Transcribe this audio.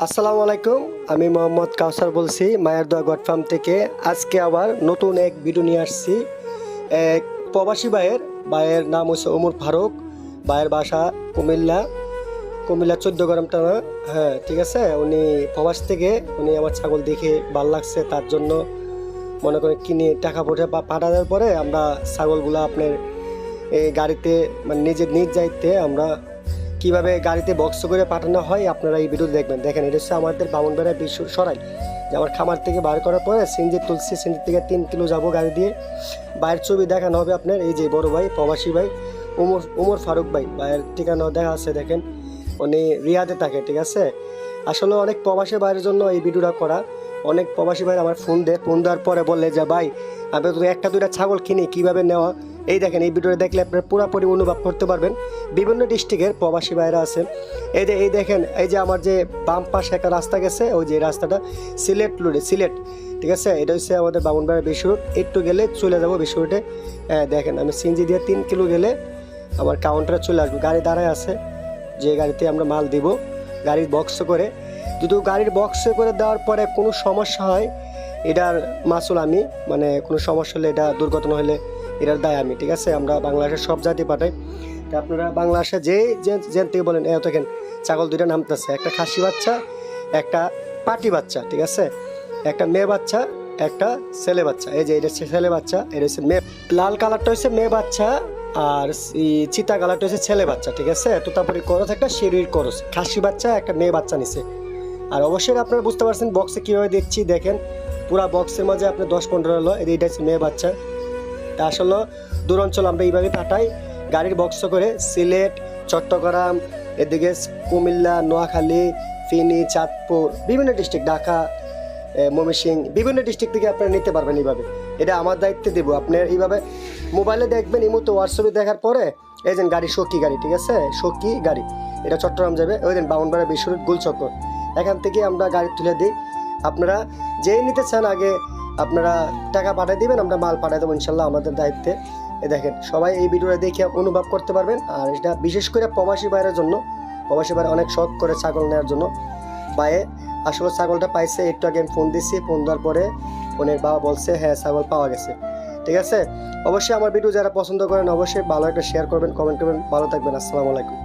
আসসালামু আলাইকুম। আমি মোহাম্মদ কাউসার বলছি মায়ের দোয়া গড ফার্ম থেকে। আজকে আবার নতুন এক ভিডিও নিয়ে আসছি। এক প্রবাসী ভাইয়ের নাম হচ্ছে ওমর ফারুক। ভাইয়ের বাসা কুমিল্লা 14 গ্রাম টানা। হ্যাঁ, ঠিক আছে। উনি প্রবাস থেকে আমার ছাগল দেখে ভালো লাগছে, তার জন্য মনে করে কিনে টাকা পাঠানোর পরে আমরা ছাগলগুলো আপনার এই গাড়িতে মানে নিজ দায়িত্বে আমরা কিভাবে গাড়িতে বক্স করে পাঠানো হয় আপনারা এই ভিডিও দেখবেন। দেখেন, এটা হচ্ছে আমাদের বামুনবাড়িয়া বিশ্ব সরাই, যে আমার খামার থেকে বার করার পরে সিঞ্জি তুলছি। সিঞ্জির থেকে 3 কিলো যাবো গাড়ি দিয়ে। বাইরের ছবি দেখানো হবে আপনার। এই যে বড় ভাই প্রবাসী ভাই ওমর ফারুক ভাইয়ের ঠিকানা দেখা আছে। দেখেন, উনি রিয়াদে থাকে, ঠিক আছে। আসলে অনেক প্রবাসী ভাইয়ের জন্য এই ভিডিওটা করা। অনেক প্রবাসী ভাই আমার ফোন দেওয়ার পরে বলে যে ভাই, আমি তো 1-2টা ছাগল কিনি, কীভাবে নেওয়া। এই দেখেন, এই ভিডিওটা দেখলে আপনারা পুরোপুরি অনুভব করতে পারবেন। বিভিন্ন ডিস্ট্রিক্টের প্রবাসী ভাইরা আছেন। এই দেখেন, এই যে আমার যে বাম পাশে একটা রাস্তা গেছে, ওই যে রাস্তাটা সিলেট, ঠিক আছে। এটা হচ্ছে আমাদের বামুনবাড়িয়া বিশ্ব রোড। একটু গেলে চলে যাবো বিশ্ব রোডে। দেখেন, আমি সিঞ্জি দিয়ে 3 কিলো গেলে আমার কাউন্টারে চলে আসবো। গাড়ি দাঁড়ায় আছে, যে গাড়িতে আমরা মাল দিব গাড়ির বক্স করে। যদি গাড়ির বক্স করে দেওয়ার পরে কোনো সমস্যা হয়, এটার মাসুল আমি, মানে কোনো সমস্যা হলে, এটা দুর্ঘটনা হলে এটার দায় আমি, ঠিক আছে। আমরা বাংলাদেশের সব জাতি পাঠাই। তা আপনারা বাংলাদেশে যেন থেকে বলেন, দেখেন ছাগল 2টা নামতেছে, একটা খাসি বাচ্চা, একটা পাটি বাচ্চা, ঠিক আছে। একটা মেয়ে বাচ্চা, একটা ছেলে বাচ্চা। এই যে এটা হচ্ছে ছেলে বাচ্চা, এটা হচ্ছে মেয়ে। লাল কালারটা হচ্ছে মেয়ে বাচ্চা, আর চিতা কালারটা হচ্ছে ছেলে বাচ্চা, ঠিক আছে। তোতাপুরি করস, একটা শিরির করস, খাসি বাচ্চা, একটা মেয়ে বাচ্চা নিছে। আর অবশ্যই আপনারা বুঝতে পারছেন বক্সে কীভাবে দেখছি। দেখেন, পুরা বক্সের মাঝে আপনার 10-15 হলো। এটা হচ্ছে মেয়ে বাচ্চা। তা আসলে দূর অঞ্চল আমরা এইভাবে পাঠাই গাড়ির বক্স করে। সিলেট, চট্টগ্রাম, এদিকে কুমিল্লা, নোয়াখালী, ফেনী, চাঁদপুর, বিভিন্ন ডিস্ট্রিক্ট, ঢাকা, ময়মনসিংহ, বিভিন্ন ডিস্ট্রিক্ট থেকে আপনারা নিতে পারবেন এইভাবে। এটা আমার দায়িত্বে দেবো। আপনার এইভাবে মোবাইলে দেখবেন, এই মতো হোয়াটসঅ্যাপে দেখার পরে এই যে গাড়ি সখী গাড়ি, ঠিক আছে, সখী গাড়ি, এটা চট্টগ্রাম যাবে। ওই দিন বামুনবাড়িয়া বিশ্ব রোড গোলচক্কর, এখান থেকে আমরা গাড়ি তুলে দিই। আপনারা যেই নিতে চান আগে আপনারা টাকা পাঠিয়ে দিবেন, আমরা মাল পাঠিয়ে দেবো ইনশাল্লাহ আমাদের দায়িত্বে। দেখেন, সবাই এই ভিডিওটা দেখে অনুভব করতে পারবেন। আর এটা বিশেষ করে প্রবাসী ভাইয়ের জন্য। প্রবাসী ভাইয়ের অনেক শখ করে ছাগল নেওয়ার জন্য। ভাইয়ে আসলে ছাগলটা পাইছে, একটু আগে আমি ফোন দিচ্ছি। ফোন দেওয়ার পরে ওনের বাবা বলছে হ্যাঁ ছাগল পাওয়া গেছে, ঠিক আছে। অবশ্যই আমার ভিডিও যারা পছন্দ করেন অবশ্যই ভালো একটা শেয়ার করবেন, কমেন্ট করবেন। ভালো থাকবেন। আসসালামু আলাইকুম।